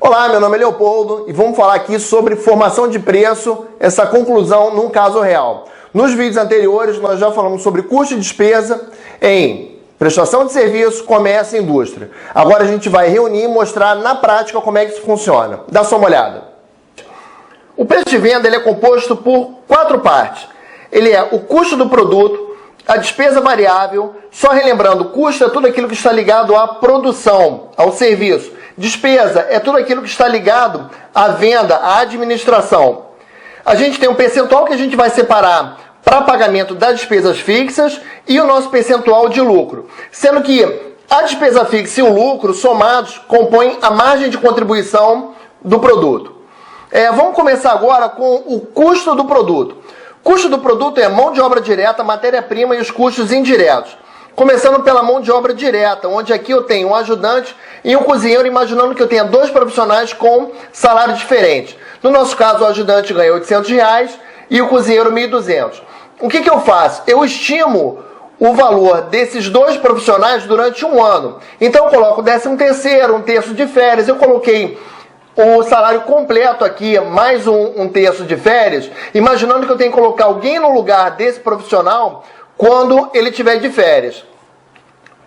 Olá, meu nome é Leopoldo e vamos falar aqui sobre formação de preço, essa conclusão num caso real. Nos vídeos anteriores nós já falamos sobre custo e despesa em prestação de serviço, comércio e indústria. Agora a gente vai reunir e mostrar na prática como é que isso funciona. Dá só uma olhada. O preço de venda ele é composto por 4 partes. Ele é o custo do produto, a despesa variável, só relembrando, custo é tudo aquilo que está ligado à produção, ao serviço. Despesa é tudo aquilo que está ligado à venda, à administração. A gente tem um percentual que a gente vai separar para pagamento das despesas fixas e o nosso percentual de lucro. Sendo que a despesa fixa e o lucro somados compõem a margem de contribuição do produto. Vamos começar agora com o custo do produto. Custo do produto é mão de obra direta, matéria-prima e os custos indiretos. Começando pela mão de obra direta, onde aqui eu tenho um ajudante e um cozinheiro, imaginando que eu tenha 2 profissionais com salário diferente. No nosso caso, o ajudante ganha R$800 e o cozinheiro R$1.200. O que eu faço? Eu estimo o valor desses 2 profissionais durante um ano. Então eu coloco o 13º, 1/3 de férias, eu coloquei o salário completo aqui, mais um terço de férias, imaginando que eu tenho que colocar alguém no lugar desse profissional quando ele tiver de férias.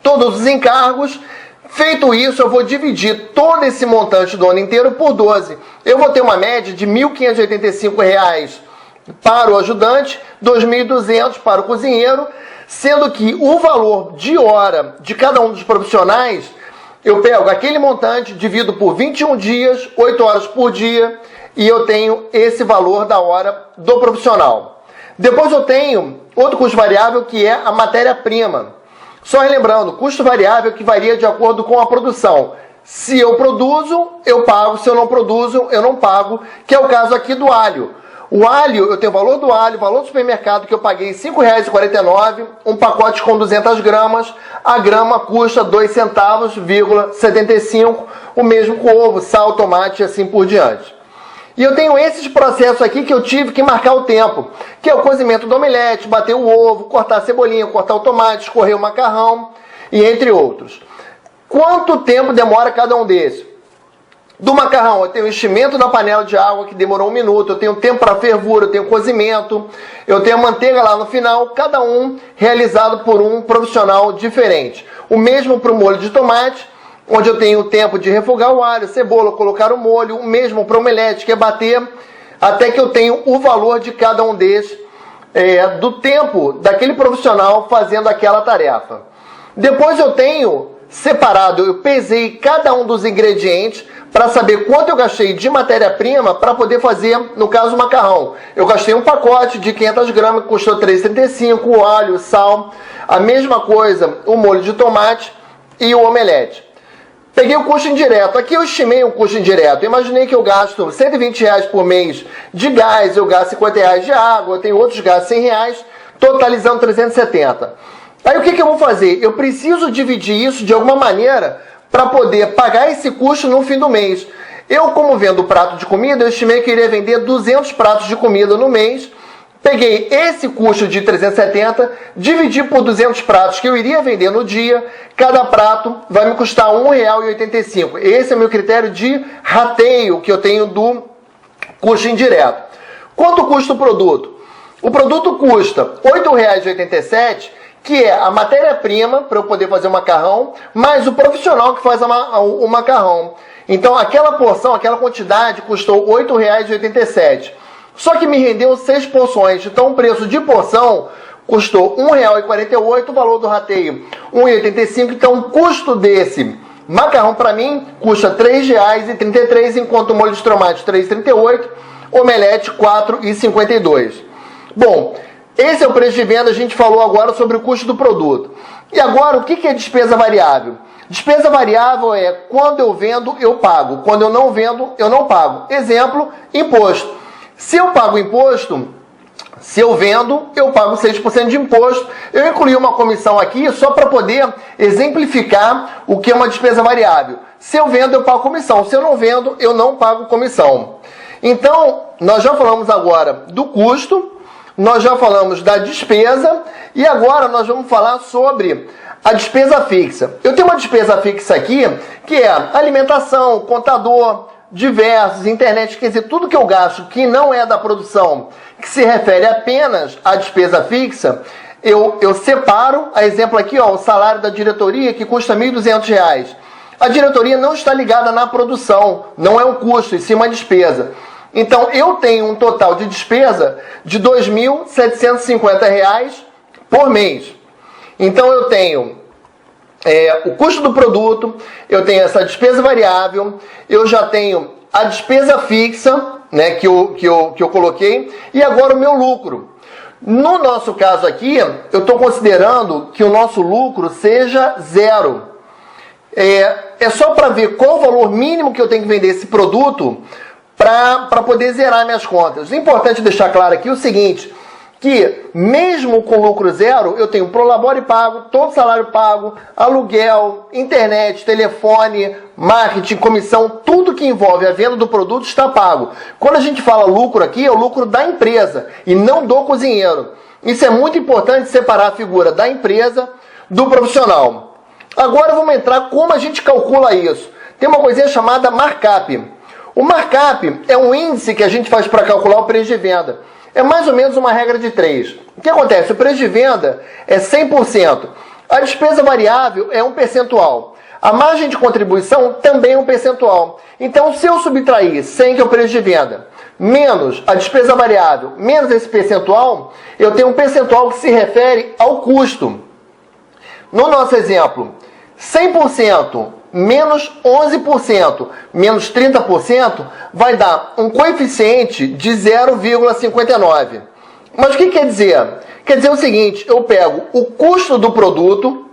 Todos os encargos, feito isso, eu vou dividir todo esse montante do ano inteiro por 12. Eu vou ter uma média de R$1.585 para o ajudante, R$2.200 para o cozinheiro, sendo que o valor de hora de cada um dos profissionais, eu pego aquele montante, divido por 21 dias, 8 horas por dia, e eu tenho esse valor da hora do profissional. Depois eu tenho outro custo variável, que é a matéria-prima. Só relembrando, custo variável que varia de acordo com a produção. Se eu produzo, eu pago. Se eu não produzo, eu não pago, que é o caso aqui do alho. O alho, eu tenho o valor do alho, valor do supermercado que eu paguei R$5,49, um pacote com 200 gramas, a grama custa 2 centavos,75, o mesmo com ovo, sal, tomate e assim por diante. E eu tenho esses processos aqui que eu tive que marcar o tempo, que é o cozimento do omelete, bater o ovo, cortar a cebolinha, cortar o tomate, escorrer o macarrão e entre outros. Quanto tempo demora cada um desses? Do macarrão, eu tenho o enchimento da panela de água, que demorou 1 minuto, eu tenho tempo para fervura, eu tenho cozimento, eu tenho a manteiga lá no final, cada um realizado por um profissional diferente. O mesmo para o molho de tomate, onde eu tenho o tempo de refogar o alho, cebola, colocar o molho, o mesmo para o omelete, que é bater, até que eu tenho o valor de cada um desses, do tempo daquele profissional fazendo aquela tarefa. Depois eu tenho separado, eu pesei cada um dos ingredientes para saber quanto eu gastei de matéria-prima para poder fazer, no caso, o macarrão. Eu gastei um pacote de 500 gramas, que custou R$3,35, o alho, o sal, a mesma coisa, o molho de tomate e o omelete. Peguei o custo indireto. Aqui eu estimei o custo indireto. Eu imaginei que eu gasto R$120 por mês de gás, eu gasto R$50 de água, eu tenho outros gastos R$100, totalizando 370. Aí o que eu vou fazer? Eu preciso dividir isso de alguma maneira para poder pagar esse custo no fim do mês. Eu, como vendo prato de comida, eu estimei que eu iria vender 200 pratos de comida no mês. Peguei esse custo de 370, dividi por 200 pratos que eu iria vender no dia. Cada prato vai me custar R$1,85. Esse é o meu critério de rateio que eu tenho do custo indireto. Quanto custa o produto? O produto custa R$8,87, que é a matéria-prima para eu poder fazer o macarrão, mais o profissional que faz o macarrão. Então, aquela porção, aquela quantidade custou R$8,87. Só que me rendeu 6 porções. Então, o preço de porção custou R$1,48, o valor do rateio R$1,85. Então, o custo desse macarrão para mim custa R$3,33, enquanto o molho de tomate R$3,38, omelete R$4,52. Bom, esse é o preço de venda, a gente falou agora sobre o custo do produto. E agora, o que é despesa variável? Despesa variável é quando eu vendo, eu pago. Quando eu não vendo, eu não pago. Exemplo, imposto. Se eu pago imposto, se eu vendo, eu pago 6% de imposto. Eu incluí uma comissão aqui só para poder exemplificar o que é uma despesa variável. Se eu vendo, eu pago comissão. Se eu não vendo, eu não pago comissão. Então, nós já falamos agora do custo, nós já falamos da despesa e agora nós vamos falar sobre a despesa fixa. Eu tenho uma despesa fixa aqui que é alimentação, contador, diversos, internet, quer dizer, tudo que eu gasto que não é da produção, que se refere apenas à despesa fixa, eu separo, a exemplo aqui, ó, o salário da diretoria que custa R$ 1.200. A diretoria não está ligada na produção, não é um custo, e sim uma despesa. Então, eu tenho um total de despesa de R$ 2.750 por mês. Então, eu tenho o custo do produto, eu tenho essa despesa variável, eu já tenho a despesa fixa, né, que eu coloquei, e agora o meu lucro. No nosso caso aqui, eu estou considerando que o nosso lucro seja zero. É só para ver qual o valor mínimo que eu tenho que vender esse produto para poder zerar minhas contas. É importante deixar claro aqui o seguinte, que mesmo com lucro zero, eu tenho prolabore pago, todo salário pago, aluguel, internet, telefone, marketing, comissão, tudo que envolve a venda do produto está pago. Quando a gente fala lucro aqui, é o lucro da empresa e não do cozinheiro. Isso é muito importante, separar a figura da empresa do profissional. Agora vamos entrar como a gente calcula isso. Tem uma coisinha chamada markup. O markup é um índice que a gente faz para calcular o preço de venda. É mais ou menos uma regra de 3. O que acontece? O preço de venda é 100%. A despesa variável é um percentual. A margem de contribuição também é um percentual. Então, se eu subtrair 100, que é o preço de venda, menos a despesa variável, menos esse percentual, eu tenho um percentual que se refere ao custo. No nosso exemplo, 100% menos 11%, menos 30%, vai dar um coeficiente de 0,59. Mas o que quer dizer? Quer dizer o seguinte, eu pego o custo do produto,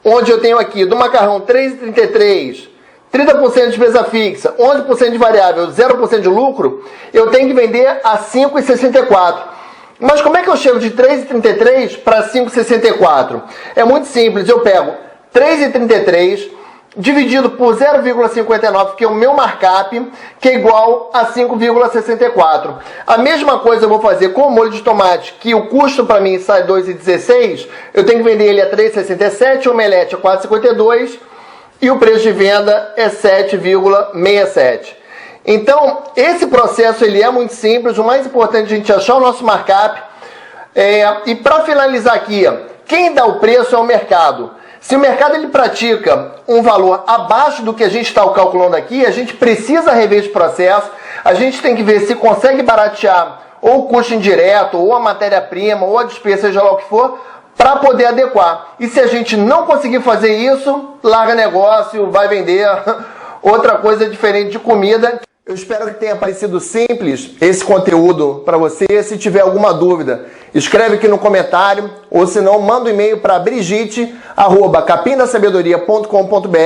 onde eu tenho aqui do macarrão 3,33, 30% de despesa fixa, 11% de variável, 0% de lucro, eu tenho que vender a 5,64. Mas como é que eu chego de 3,33 para 5,64? É muito simples, eu pego 3,33 dividido por 0,59, que é o meu markup, que é igual a 5,64. A mesma coisa eu vou fazer com o molho de tomate, que o custo para mim sai 2,16, eu tenho que vender ele a 3,67, o omelete a 4,52 e o preço de venda é 7,67. Então, esse processo ele é muito simples, o mais importante é a gente achar o nosso markup. E para finalizar aqui, quem dá o preço é o mercado. Se o mercado ele pratica um valor abaixo do que a gente está calculando aqui, a gente precisa rever esse processo, a gente tem que ver se consegue baratear ou o custo indireto, ou a matéria-prima, ou a despesa, seja lá o que for, para poder adequar. E se a gente não conseguir fazer isso, larga negócio, vai vender outra coisa diferente de comida. Eu espero que tenha parecido simples esse conteúdo para você. Se tiver alguma dúvida, escreve aqui no comentário, ou se não, manda um e-mail para brigite@capindasabedoria.com.br,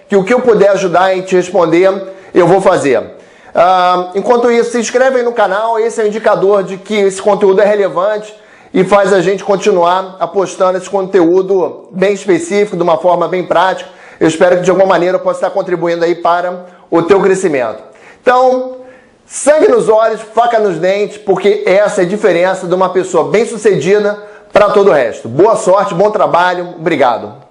que o que eu puder ajudar em te responder, eu vou fazer. Enquanto isso, se inscreve aí no canal, esse é o indicador de que esse conteúdo é relevante e faz a gente continuar apostando esse conteúdo bem específico, de uma forma bem prática. Eu espero que de alguma maneira eu possa estar contribuindo aí para o teu crescimento. Então, sangue nos olhos, faca nos dentes, porque essa é a diferença de uma pessoa bem-sucedida para todo o resto. Boa sorte, bom trabalho, obrigado.